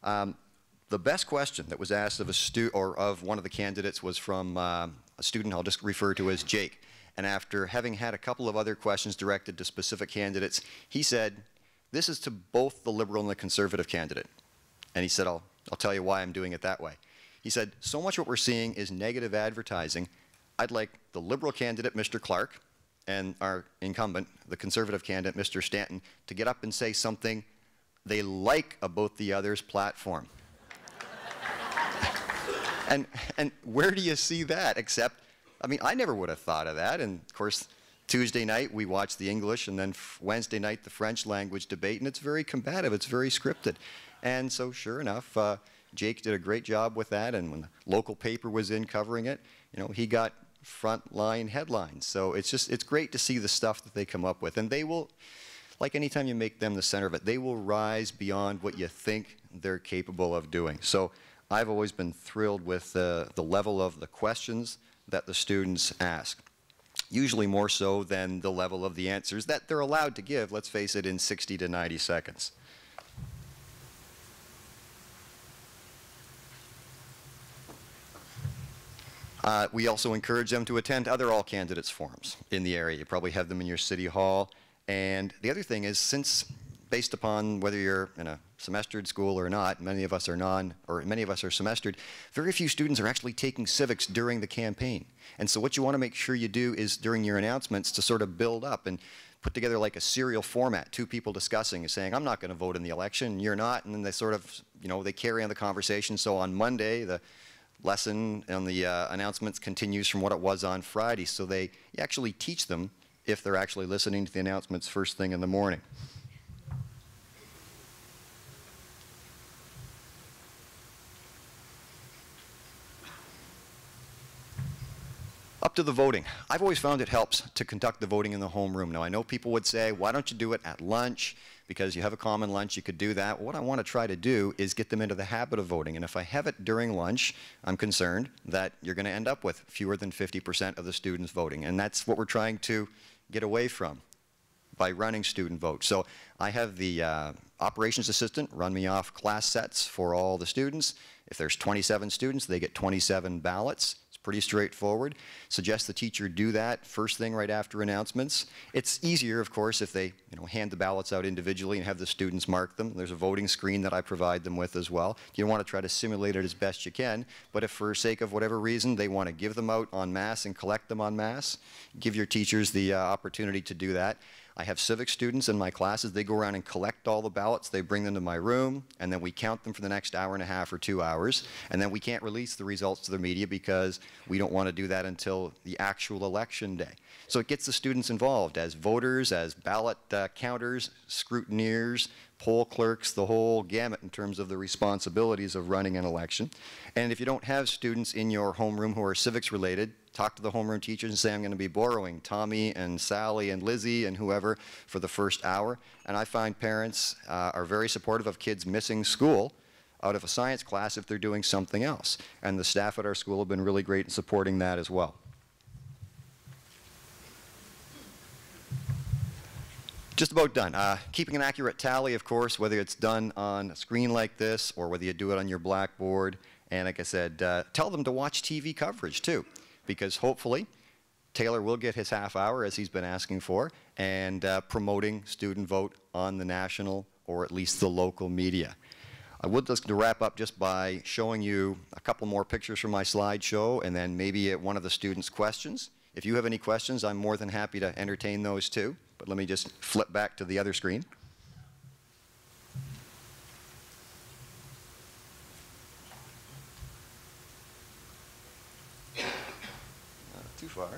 The best question that was asked of of one of the candidates was from a student I'll just refer to as Jake. And after having had a couple of other questions directed to specific candidates, he said, "This is to both the Liberal and the Conservative candidate." And he said, I'll tell you why I'm doing it that way. He said, "So much what we're seeing is negative advertising. I'd like the Liberal candidate, Mr. Clark, and our incumbent, the Conservative candidate, Mr. Stanton, to get up and say something they like about the other's platform." And where do you see that? Except, I mean, I never would have thought of that. And of course, Tuesday night we watch the English, and then Wednesday night the French language debate, and it's very combative, it's very scripted. And so sure enough, Jake did a great job with that, and when the local paper was in covering it, you know, he got front-line headlines. So it's great to see the stuff that they come up with. And they will, like anytime you make them the center of it, they will rise beyond what you think they're capable of doing. So I've always been thrilled with the level of the questions that the students ask. Usually more so than the level of the answers that they're allowed to give, let's face it, in 60 to 90 seconds. We also encourage them to attend other all-candidates forums in the area. You probably have them in your city hall. And the other thing is, since based upon whether you're in a semestered school or not, many of us are semestered, very few students are actually taking civics during the campaign. And so what you want to make sure you do is during your announcements to sort of build up and put together like a serial format, two people discussing and saying, "I'm not going to vote in the election, you're not," and then they sort of, you know, they carry on the conversation. So on Monday, the lesson and the announcements continues from what it was on Friday. So you actually teach them if they're actually listening to the announcements first thing in the morning. Up to the voting. I've always found it helps to conduct the voting in the homeroom. Now, I know people would say, why don't you do it at lunch? Because you have a common lunch, you could do that. Well, what I want to try to do is get them into the habit of voting. And if I have it during lunch, I'm concerned that you're going to end up with fewer than 50% of the students voting. And that's what we're trying to get away from by running student votes. So I have the operations assistant run me off class sets for all the students. If there's 27 students, they get 27 ballots. Pretty straightforward. Suggest the teacher do that first thing right after announcements. It's easier, of course, if they hand the ballots out individually and have the students mark them. There's a voting screen that I provide them with as well. You want to try to simulate it as best you can, but if for sake of whatever reason they want to give them out en masse and collect them en masse, give your teachers the opportunity to do that. I have civics students in my classes. They go around and collect all the ballots. They bring them to my room, and then we count them for the next hour and a half or 2 hours. And then we can't release the results to the media because we don't want to do that until the actual election day. So it gets the students involved as voters, as ballot counters, scrutineers, poll clerks, the whole gamut in terms of the responsibilities of running an election. And if you don't have students in your homeroom who are civics related, talk to the homeroom teachers and say, I'm going to be borrowing Tommy and Sally and Lizzie and whoever for the first hour. And I find parents are very supportive of kids missing school out of a science class if they're doing something else. And the staff at our school have been really great in supporting that as well. Just about done. Keeping an accurate tally, of course, whether it's done on a screen like this or whether you do it on your blackboard. And like I said, tell them to watch TV coverage too, because hopefully Taylor will get his half hour, as he's been asking for, and promoting student vote on the national or at least the local media. I would like to wrap up just by showing you a couple more pictures from my slideshow and then maybe one of the students' questions. If you have any questions, I'm more than happy to entertain those too. But let me just flip back to the other screen. Not too far.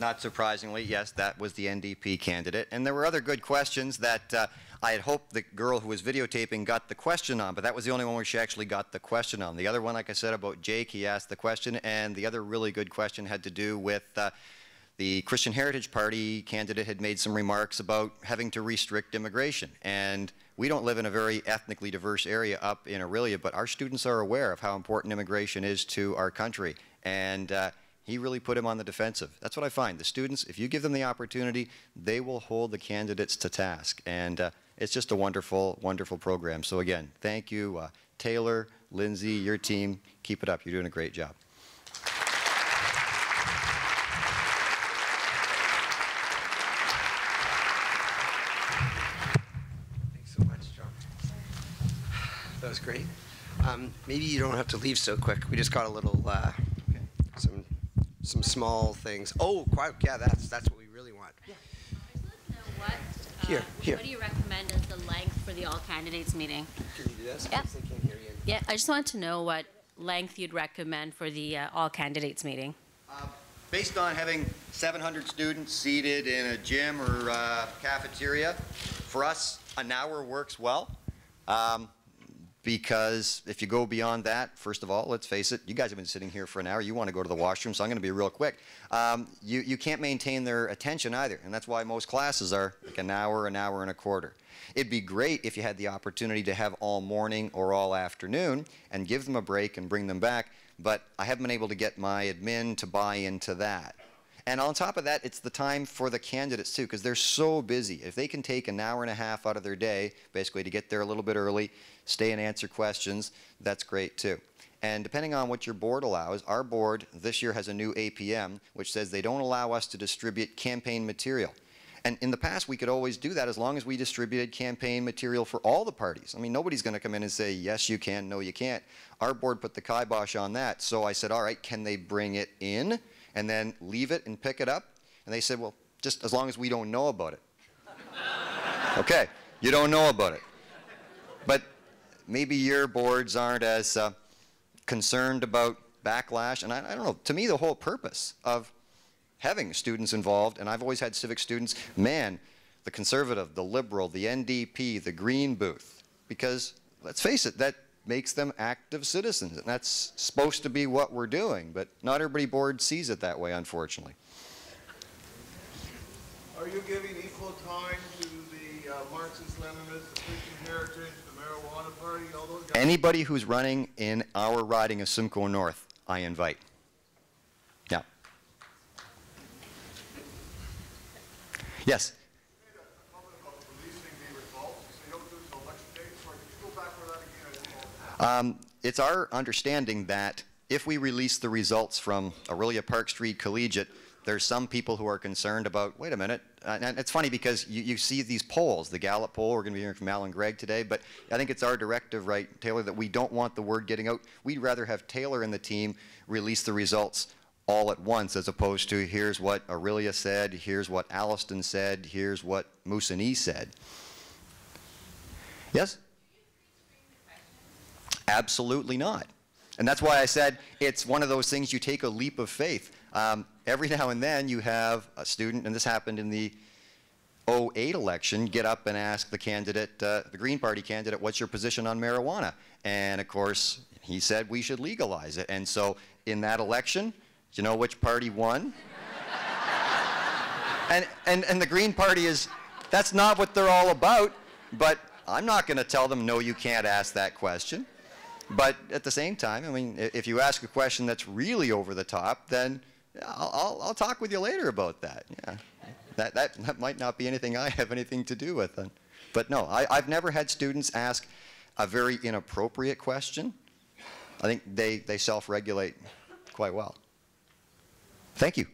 Not surprisingly, yes, that was the NDP candidate. And there were other good questions that I had hoped the girl who was videotaping got the question on, but that was the only one where she actually got the question on. The other one, like I said, about Jake, he asked the question, and the other really good question had to do with the Christian Heritage Party candidate had made some remarks about having to restrict immigration. And we don't live in a very ethnically diverse area up in Orillia, but our students are aware of how important immigration is to our country. And he really put him on the defensive. That's what I find. The students, if you give them the opportunity, they will hold the candidates to task. And it's just a wonderful, wonderful program. So again, thank you, Taylor, Lindsay, your team. Keep it up. You're doing a great job. Thanks so much, John. That was great. Maybe you don't have to leave so quick. We just got a little, some small things. Oh, quite, yeah, that's what we really want. Yeah. Here. What do you recommend as the length for the all candidates meeting? Can you do this? Yeah. They can't hear you. Yeah, I just wanted to know what length you'd recommend for the all candidates meeting. Based on having 700 students seated in a gym or cafeteria, for us, an hour works well. Because if you go beyond that, first of all, let's face it, you guys have been sitting here for an hour. You want to go to the washroom, so I'm going to be real quick. You can't maintain their attention either, and that's why most classes are like an hour and a quarter. It'd be great if you had the opportunity to have all morning or all afternoon and give them a break and bring them back, but I haven't been able to get my admin to buy into that. And on top of that, it's the time for the candidates too, because they're so busy. If they can take an hour and a half out of their day, basically to get there a little bit early, stay and answer questions, that's great too. And depending on what your board allows, our board this year has a new APM, which says they don't allow us to distribute campaign material. And in the past, we could always do that as long as we distributed campaign material for all the parties. I mean, nobody's going to come in and say, yes, you can, no, you can't. Our board put the kibosh on that. So I said, all right, can they bring it in and then leave it and pick it up? And they said, well, just as long as we don't know about it. Okay, you don't know about it. But maybe your boards aren't as concerned about backlash. And I don't know, to me, the whole purpose of having students involved, and I've always had civic students, man, the Conservative, the Liberal, the NDP, the Green booth, because let's face it, that makes them active citizens, and that's supposed to be what we're doing, but not everybody board sees it that way, unfortunately. Are you giving equal time to the Marxist-Leninists, the Christian Heritage, the Marijuana Party, all those guys? Anybody who's running in our riding of Simcoe North, I invite. Yeah. Yes? You made a comment about releasing the results. So you don't do it until election day. Sorry, can you go back for that again? It's our understanding that if we release the results from Orillia Park Street Collegiate, there's some people who are concerned about, wait a minute, and it's funny because you see these polls, the Gallup poll, we're going to be hearing from Alan Gregg today, but I think it's our directive, right, Taylor, that we don't want the word getting out. We'd rather have Taylor and the team release the results all at once, as opposed to here's what Orillia said, here's what Alliston said, here's what Moosonee said. Yes? Absolutely not. And that's why I said it's one of those things you take a leap of faith. Every now and then you have a student, and this happened in the 2008 election, get up and ask the candidate, the Green Party candidate, what's your position on marijuana? And of course, he said we should legalize it. And so in that election, do you know which party won? and the Green Party is, that's not what they're all about, but I'm not going to tell them, no, you can't ask that question. But at the same time, I mean, if you ask a question that's really over the top, then I'll talk with you later about that. Yeah, that might not be anything I have anything to do with. But no, I've never had students ask a very inappropriate question. I think they self-regulate quite well. Thank you.